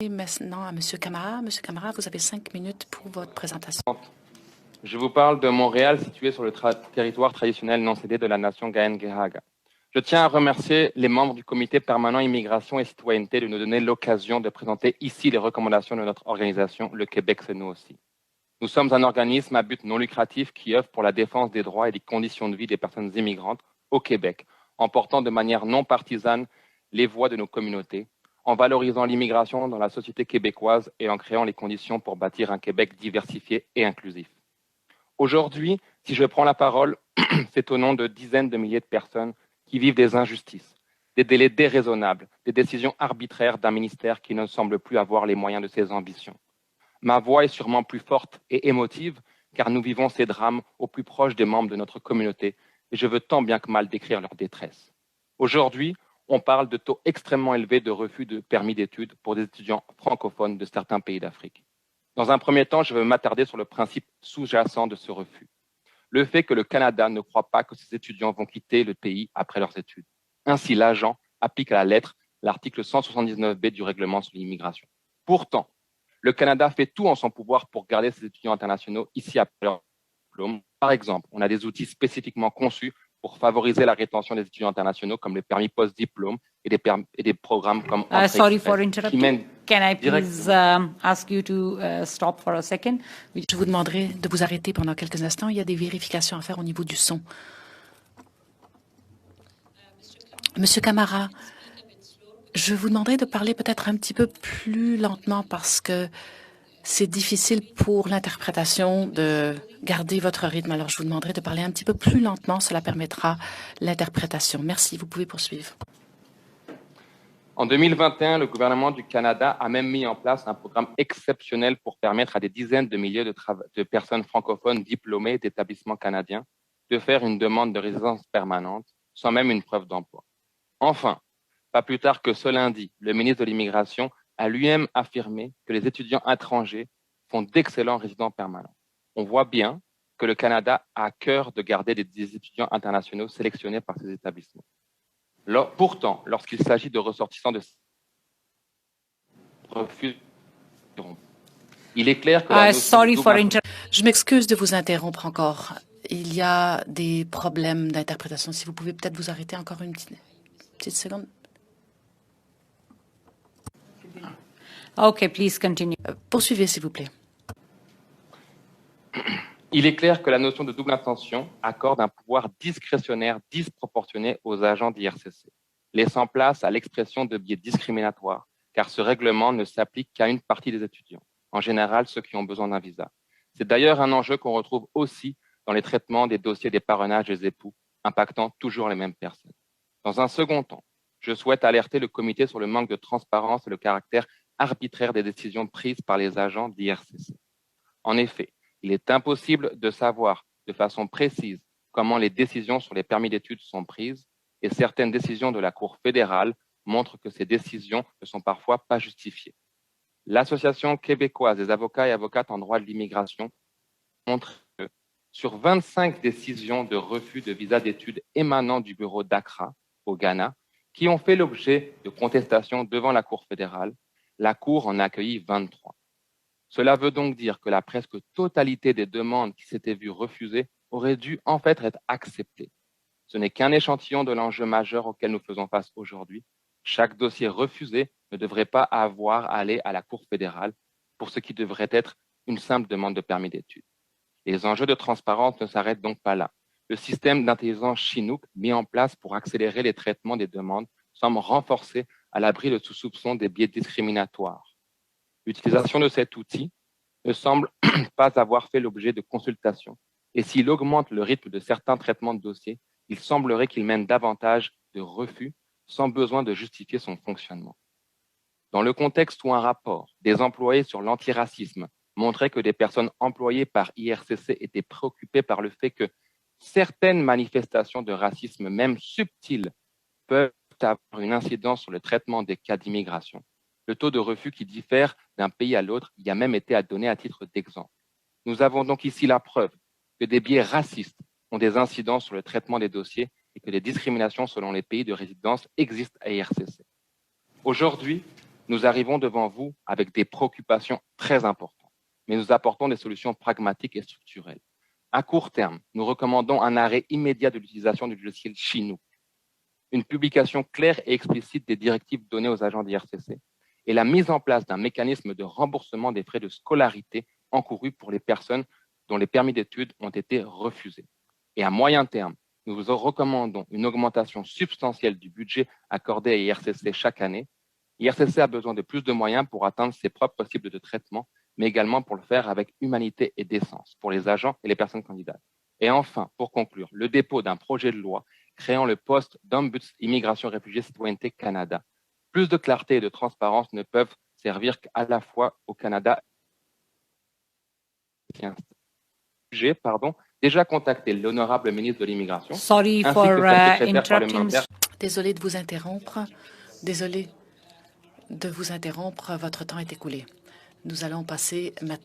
Et maintenant à M. Camara. M. Camara, vous avez 5 minutes pour votre présentation. Je vous parle de Montréal, situé sur le territoire traditionnel non cédé de la nation Kaingehaga. Je tiens à remercier les membres du Comité permanent immigration et citoyenneté de nous donner l'occasion de présenter ici les recommandations de notre organisation, Le Québec, c'est nous aussi. Nous sommes un organisme à but non lucratif qui œuvre pour la défense des droits et des conditions de vie des personnes immigrantes au Québec, en portant de manière non partisane les voix de nos communautés, en valorisant l'immigration dans la société québécoise et en créant les conditions pour bâtir un Québec diversifié et inclusif. Aujourd'hui, si je prends la parole, c'est au nom de dizaines de milliers de personnes qui vivent des injustices, des délais déraisonnables, des décisions arbitraires d'un ministère qui ne semble plus avoir les moyens de ses ambitions. Ma voix est sûrement plus forte et émotive, car nous vivons ces drames au plus proche des membres de notre communauté, et je veux tant bien que mal décrire leur détresse. Aujourd'hui, on parle de taux extrêmement élevés de refus de permis d'études pour des étudiants francophones de certains pays d'Afrique. Dans un premier temps, je veux m'attarder sur le principe sous-jacent de ce refus. Le fait que le Canada ne croit pas que ses étudiants vont quitter le pays après leurs études. Ainsi, l'agent applique à la lettre l'article 179B du règlement sur l'immigration. Pourtant, le Canada fait tout en son pouvoir pour garder ses étudiants internationaux ici après leur diplôme. Par exemple, on a des outils spécifiquement conçus pour favoriser la rétention des étudiants internationaux, comme les permis post-diplôme et des programmes comme Entrée Sorry Express, for interrupting. Can I please ask you to stop for a second? Je vous demanderai de vous arrêter pendant quelques instants. Il y a des vérifications à faire au niveau du son. Monsieur Camara, je vous demanderai de parler peut-être un petit peu plus lentement parce que c'est difficile pour l'interprétation de garder votre rythme. Alors, je vous demanderai de parler un petit peu plus lentement. Cela permettra l'interprétation. Merci. Vous pouvez poursuivre. En 2021, le gouvernement du Canada a même mis en place un programme exceptionnel pour permettre à des dizaines de milliers de personnes francophones diplômées d'établissements canadiens de faire une demande de résidence permanente sans même une preuve d'emploi. Enfin, pas plus tard que ce lundi, le ministre de l'Immigration a lui-même affirmé que les étudiants étrangers font d'excellents résidents permanents. On voit bien que le Canada a à cœur de garder des étudiants internationaux sélectionnés par ces établissements. Pourtant, lorsqu'il s'agit de ressortissants de refus, il est clair que Je m'excuse de vous interrompre encore. Il y a des problèmes d'interprétation. Si vous pouvez peut-être vous arrêter encore une petite seconde. Okay, please continue. Poursuivez, s'il vous plaît. Il est clair que la notion de double intention accorde un pouvoir discrétionnaire disproportionné aux agents d'IRCC, laissant place à l'expression de biais discriminatoires, car ce règlement ne s'applique qu'à une partie des étudiants, en général ceux qui ont besoin d'un visa. C'est d'ailleurs un enjeu qu'on retrouve aussi dans les traitements des dossiers des parrainages des époux, impactant toujours les mêmes personnes. Dans un second temps, je souhaite alerter le comité sur le manque de transparence et le caractère arbitraire des décisions prises par les agents d'IRCC. En effet, il est impossible de savoir de façon précise comment les décisions sur les permis d'études sont prises et certaines décisions de la Cour fédérale montrent que ces décisions ne sont parfois pas justifiées. L'Association québécoise des avocats et avocates en droit de l'immigration montre que sur 25 décisions de refus de visa d'études émanant du bureau d'Accra au Ghana, qui ont fait l'objet de contestations devant la Cour fédérale, la Cour en a accueilli 23. Cela veut donc dire que la presque totalité des demandes qui s'étaient vues refusées auraient dû en fait être acceptées. Ce n'est qu'un échantillon de l'enjeu majeur auquel nous faisons face aujourd'hui. Chaque dossier refusé ne devrait pas avoir à aller à la Cour fédérale pour ce qui devrait être une simple demande de permis d'études. Les enjeux de transparence ne s'arrêtent donc pas là. Le système d'intelligence Chinook mis en place pour accélérer les traitements des demandes semble renforcé à l'abri de tout soupçon des biais discriminatoires. L'utilisation de cet outil ne semble pas avoir fait l'objet de consultations. Et s'il augmente le rythme de certains traitements de dossiers, il semblerait qu'il mène davantage de refus sans besoin de justifier son fonctionnement. Dans le contexte où un rapport des employés sur l'antiracisme montrait que des personnes employées par IRCC étaient préoccupées par le fait que certaines manifestations de racisme, même subtiles, peuvent avoir une incidence sur le traitement des cas d'immigration, le taux de refus qui diffère d'un pays à l'autre y a même été donné à titre d'exemple. Nous avons donc ici la preuve que des biais racistes ont des incidences sur le traitement des dossiers et que des discriminations selon les pays de résidence existent à IRCC. Aujourd'hui, nous arrivons devant vous avec des préoccupations très importantes, mais nous apportons des solutions pragmatiques et structurelles. À court terme, nous recommandons un arrêt immédiat de l'utilisation du logiciel Chinook, une publication claire et explicite des directives données aux agents d'IRCC et la mise en place d'un mécanisme de remboursement des frais de scolarité encourus pour les personnes dont les permis d'études ont été refusés. Et à moyen terme, nous vous recommandons une augmentation substantielle du budget accordé à IRCC chaque année. IRCC a besoin de plus de moyens pour atteindre ses propres cibles de traitement, mais également pour le faire avec humanité et décence pour les agents et les personnes candidates. Et enfin, pour conclure, le dépôt d'un projet de loi créant le poste d'Ombuds Immigration Réfugiés Citoyenneté Canada. Plus de clarté et de transparence ne peuvent servir qu'à la fois au Canada. J'ai déjà contacté l'honorable ministre de l'Immigration. Sorry ainsi for que sa secrétaire interrupting. parlementaire. Désolé de vous interrompre. Désolé de vous interrompre. Votre temps est écoulé. Nous allons passer maintenant